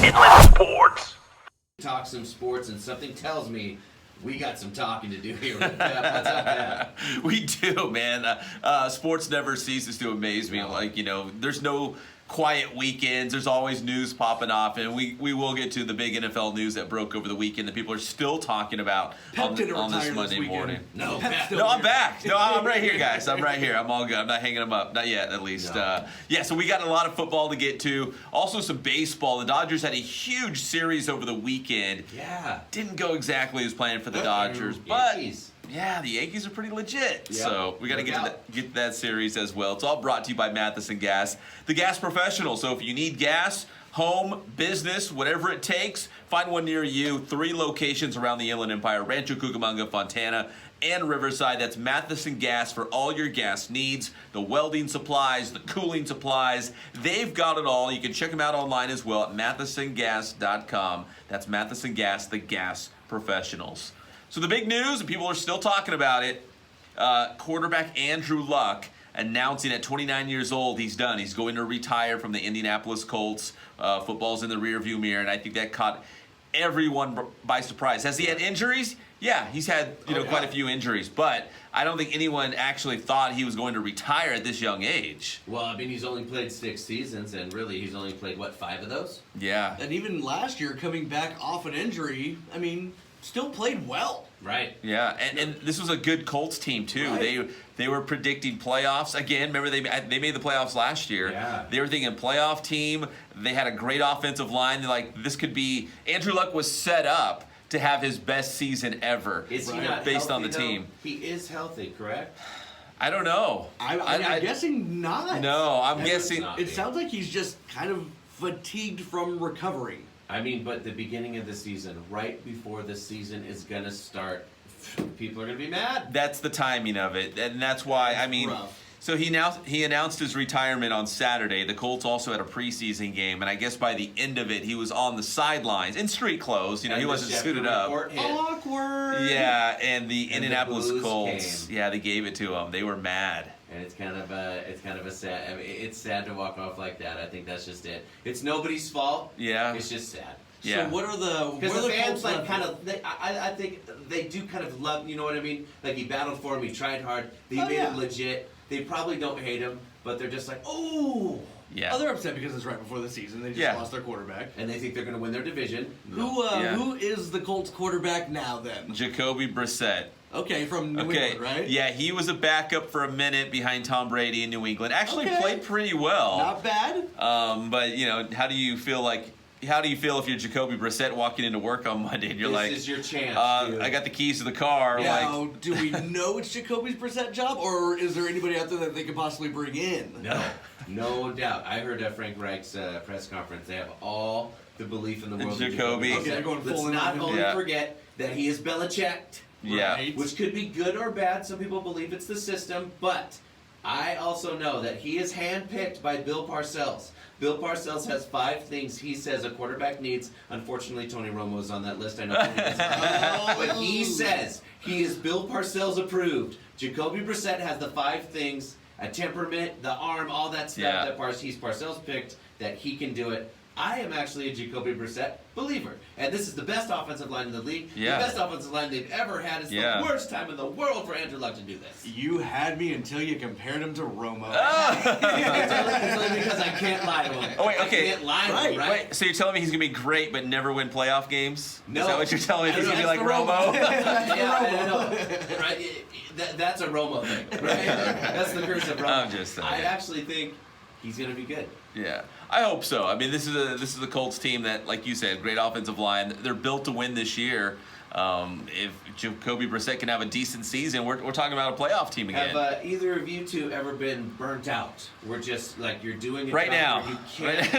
Inland Sports. Talk some sports, and something tells me we got some talking to do here. What's up, Pat? We do, man. Sports never ceases to amaze me. No. There's no quiet weekends. There's always news popping off, and we will get to the big NFL news that broke over the weekend that people are still talking about on this Monday morning. No, I'm back. No, I'm right here, guys. I'm right here. I'm all good. I'm not hanging them up. Not yet, at least. No. So we got a lot of football to get to. Also some baseball. The Dodgers had a huge series over the weekend. Yeah. Didn't go exactly as planned for the Dodgers, but Yankees. yeah, the Yankees are pretty legit. Yep. So we got to No get to doubt. get to that series as well. It's all brought to you by Matheson Gas, the gas professional. So if you need gas, home, business, whatever it takes, find one near you. 3 locations around the Inland Empire: Rancho Cucamonga, Fontana, and Riverside. That's Matheson Gas for all your gas needs. The welding supplies, the cooling supplies, they've got it all. You can check them out online as well at mathesongas.com. That's Matheson Gas, the gas professionals. So the big news, and people are still talking about it, quarterback Andrew Luck announcing at 29 years old he's done. He's going to retire from the Indianapolis Colts. Football's in the rearview mirror, and I think that caught everyone by surprise. Has he had injuries? Yeah, he's had quite a few injuries, but I don't think anyone actually thought he was going to retire at this young age. Well, I mean, he's only played 6 seasons, and really, he's only played, 5 of those? Yeah. And even last year, coming back off an injury, I mean, still played well. Right. Yeah, and this was a good Colts team too. Right. They were predicting playoffs again. Remember they made the playoffs last year. Yeah. They were thinking playoff team. They had a great offensive line. They're like, this could be. Andrew Luck was set up to have his best season ever. Is he not based on the healthy, team? though? He is healthy, correct? I don't know. I'm guessing not. No, I'm Never guessing. not. It sounds like he's just kind of fatigued from recovering. I mean, but the beginning of the season, right before the season is going to start, people are going to be mad. That's the timing of it, and that's why. I mean, Rough. so he announced his retirement on Saturday. The Colts also had a preseason game, and I guess by the end of it, he was on the sidelines in street clothes. He And wasn't the suited Schefter up. report hit. Awkward. Yeah, and the And the Indianapolis Blues Colts. came. Yeah, they gave it to him. They were mad. And it's kind of a sad. I mean, it's sad to walk off like that. I think that's just it. It's nobody's fault. Yeah. It's just sad. Yeah. So what are the Because the fans Colts like left kind with? of, I think they do kind of love. You know what I mean? Like he battled for him. He tried hard. They made him legit. They probably don't hate him, but they're just like, oh. Yeah. Oh, they're upset because it's right before the season. They just Yeah. lost their quarterback. And they think they're going to win their division. Who is the Colts quarterback now then? Jacoby Brissett. Okay, from New Okay. England, right? Yeah, he was a backup for a minute behind Tom Brady in New England. Actually Okay. played pretty well. Not bad. But how do you feel if you're Jacoby Brissett walking into work on Monday and you're This like, is your chance. I got the keys to the car. Now, do we know it's Jacoby Brissett job, or is there anybody out there that they could possibly bring in? No doubt. I heard Frank Reich's press conference. They have all the belief in the world. in Jacoby. Okay, they're going Let's full in not on him. only Yeah. forget that he is Belichicked. Yeah. Right. Which could be good or bad. Some people believe it's the system, but I also know that he is handpicked by Bill Parcells. Bill Parcells has 5 things he says a quarterback needs. Unfortunately, Tony Romo is on that list. I know Tony doesn't. But he says he is Bill Parcells approved. Jacoby Brissett has the 5 things: a temperament, the arm, all that stuff Yeah. that he's Parcells picked, that he can do it. I am actually a Jacoby Brissett believer. And this is the best offensive line in the league. Yeah. The best offensive line they've ever had. It's the worst time in the world for Andrew Luck to do this. You had me until you compared him to Romo. It's only because I can't lie to him. Oh, wait, okay. I can't lie to him, right? Wait, so you're telling me he's going to be great but never win playoff games? No. Is that what you're telling me? He's going to be like That's the Romo? Yeah, I know. Right? That's a Romo thing, right? That's the curse of Romo. I'm just saying. I actually think he's going to be good. Yeah, I hope so. I mean, this is a Colts team that, like you said, great offensive line. They're built to win this year. If Jacoby Brissett can have a decent season, we're talking about a playoff team again. Have either of you two ever been burnt out? We're just like you're doing it Right now. You can't.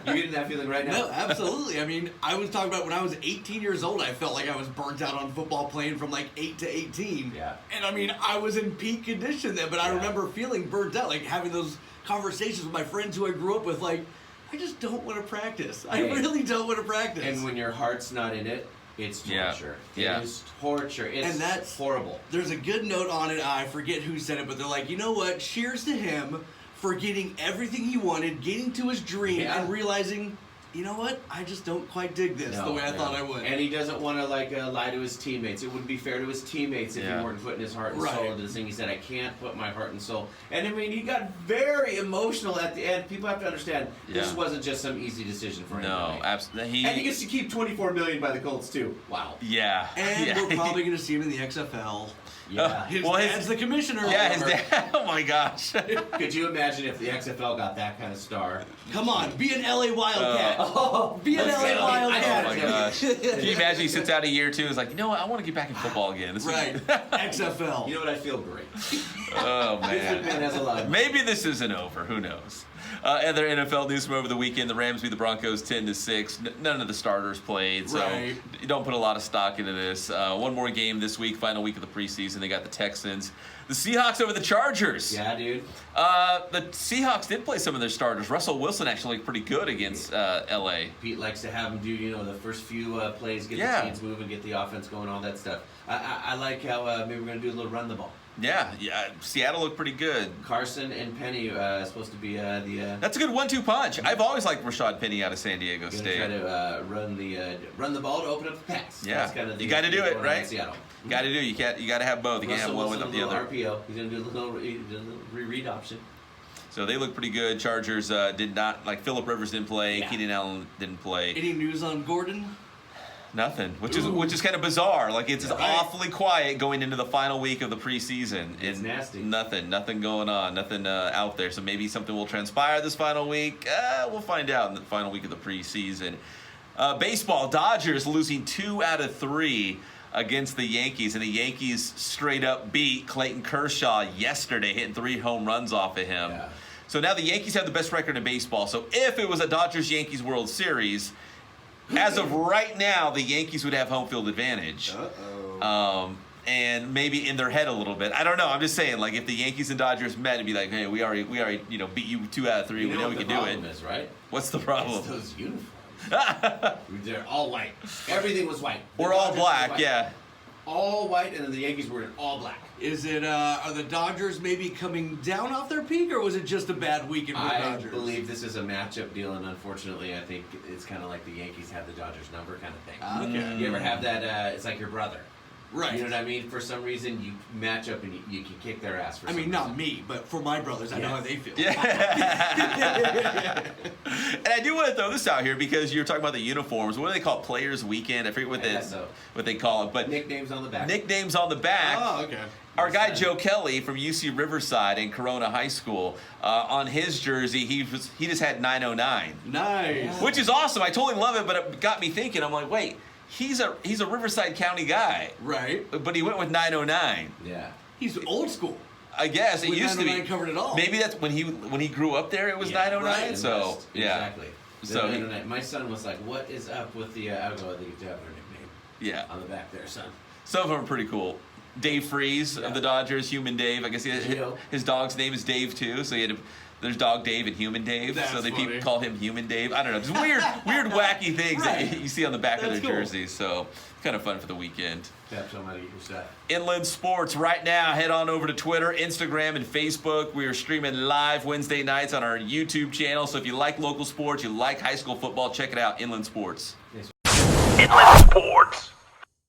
You're getting that feeling right now. No, absolutely. I mean, I was talking about when I was 18 years old, I felt like I was burnt out on football playing from like 8 to 18. Yeah. And I mean, I was in peak condition then, but I Yeah. remember feeling burnt out, like having those conversations with my friends who I grew up with, like, I just don't want to practice. I Hey. really don't want to practice. And when your heart's not in it, it's Yeah. torture. Yeah. It is torture. It's And that's- horrible. There's a good note on it. I forget who said it, but they're like, you know what? Cheers to him for getting everything he wanted, getting to his dream, Yeah. and realizing you know what? I just don't quite dig this the way I thought I would. And he doesn't want to lie to his teammates. It wouldn't be fair to his teammates if he weren't putting his heart and soul into this thing. He said, I can't put my heart and soul. And I mean, he got very emotional at the end. People have to understand this wasn't just some easy decision for him. No, absolutely. And he gets to keep $24 million by the Colts too. Wow. Yeah. And we're probably going to see him in the XFL. Yeah. His dad's the commissioner. Yeah, his dad. Oh my gosh. Could you imagine if the XFL got that kind of star? Come on, be an LA Wildcat. Be an LA Wildcat. Oh my gosh. Can you imagine he sits out a year or two and is like, you know what, I want to get back in football again. XFL. You know what, I feel great. Oh This man has a lot. Maybe this isn't over. Who knows? Other NFL news from over the weekend: the Rams beat the Broncos 10-6. None of the starters played, so you don't put a lot of stock into this. One more game this week, final week of the preseason. They got the Texans, the Seahawks over the Chargers. Yeah, dude. The Seahawks did play some of their starters. Russell Wilson actually looked pretty good against LA. Pete likes to have him do, the first few plays, get the chains moving, get the offense going, all that stuff. I like how maybe we're going to do a little run the ball. Yeah. Seattle looked pretty good. Carson and Penny supposed to be the. That's a good 1-2 punch. I've always liked Rashad Penny out of San Diego State. Try to run the ball to open up the pass. Yeah, That's kind of you got to do it, right? Seattle. Got to do. You got to have both. You can't have one without the other. RPO. He's gonna do a little read option. So they look pretty good. Chargers did not, like Phillip Rivers didn't play. Yeah. Keenan Allen didn't play. Any news on Gordon? Nothing, which is kind of bizarre. Like it's awfully quiet going into the final week of the preseason. It's nasty. Nothing going on, nothing out there. So maybe something will transpire this final week. We'll find out in the final week of the preseason. Baseball: Dodgers losing 2 out of 3 against the Yankees, and the Yankees straight up beat Clayton Kershaw yesterday, hitting 3 home runs off of him. Yeah. So now the Yankees have the best record in baseball. So if it was a Dodgers-Yankees World Series, as of right now, the Yankees would have home field advantage. And maybe in their head a little bit. I don't know. I'm just saying, like, if the Yankees and Dodgers met and be like, hey, we already beat you 2 out of 3. We know we can do it. The problem is, right? What's the problem? It's those uniforms. They're all white. Everything was white. Or all black, yeah. All white, and then the Yankees were in all black. Is it, are the Dodgers maybe coming down off their peak, or was it just a bad weekend for the Dodgers? I believe this is a matchup deal, and unfortunately, I think it's kind of like the Yankees have the Dodgers number kind of thing. Okay. You ever have that, it's like your brother. Right. You know what I mean? For some reason, you match up and you can kick their ass. I mean, not me, but for my brothers, I know how they feel. Yeah. And I do want to throw this out here because you're talking about the uniforms. What do they call it? Players Weekend? I forget what they call it. But nicknames on the back. Nicknames on the back. Oh, okay. Our guy Joe Kelly from UC Riverside in Corona High School, on his jersey, he just had 909. Nice. Which is awesome. I totally love it, but it got me thinking. I'm like, wait. He's a Riverside County guy, right? But he went with 909. Yeah, he's old school. I guess it used to be. Covered it all. Maybe that's when he grew up there. It was 909. Right. So exactly. So my son was like, "What is up with the?" I'll go. "You have their nickname." Yeah. On the back there, son. Some of them are pretty cool. Dave Freeze of the Dodgers, Human Dave. I guess his dog's name is Dave too. So there's Dog Dave and Human Dave. That's so funny. people call him Human Dave. I don't know. Just weird, wacky things that you see on the back of their jerseys. So kind of fun for the weekend. Tap somebody your stuff. Inland Sports right now. Head on over to Twitter, Instagram, and Facebook. We are streaming live Wednesday nights on our YouTube channel. So if you like local sports, you like high school football, check it out. Inland Sports. Inland Sports.